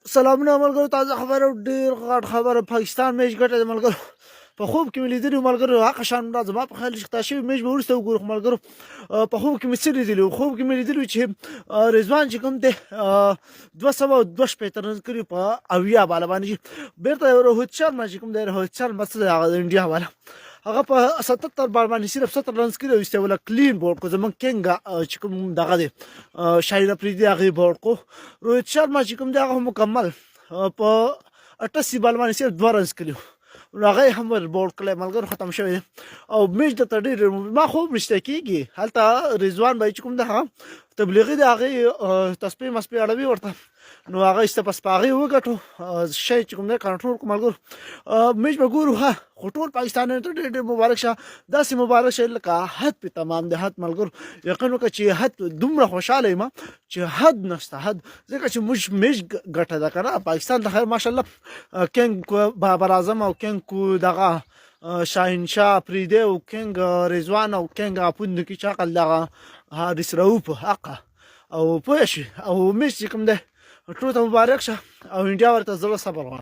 سلامونه ملګرو، تازه خبره ډېر غټ خبره. پاکستان میچ ګټه ملګرو. په خوب کې مې لیدلي ملګرو، هغه شان را زما په خیال چې خطا شوی میچ به وروسته وګورو ملګرو. په خوب کې مې څه لیدلي؟ خوب کې مې لیدلي چې رضوان چې کوم دی 202 رنز کړي په 80 بالا باندې. بیرته روهیت شرما چې کوم دی، روهیت شرما څه دی هغه د انډیا والا، هغه په 77 بال باندې صرف 70 رنز کړي او استوله کلین بورډ کو. زمونږ کینګ چې کوم دغه دی شاهین افریدي هغه بورډ کو. روهیت شرما چې کوم دی هغه مکمل په 88 بال باندې صرف 2 رنز کړي، هغه هم بورډ کړی ملګرو، ختم شوی دی. او میچ د ډېر ما خوب رښتیا کېږي. هلته رضوان بای چې کوم دی هغه تبلیغي دی، هغې تسپې مسپې اړوي ورته، نو هغه استپس په هغې وګټو شی چې کوم دی کنټرول کړو ملګرو. میچ به ګورو ها، خو ټول پاکستانیانو ته ډېر ډېر مبارک شه. داسې مبارک شه لکه حد پې تمام دی، حد ملګرو. یقین وکړه چې حد دومره خوشحاله یم چې حد نشته، حد ځکه چې موږ میچ ګټه ده که نه. پاکستان ته خیر ماشاءالله کینګ بابر اعظم او کینګ کو دغه شاهین شاه افریدي او کینګ رضوان او کینګ اپوند کې چاقل دغه حارس رؤوف حقه او پوه شي. او میچ چې کوم دی ټول ته مبارک شه او انډیا ورته زړه صبر غواړم.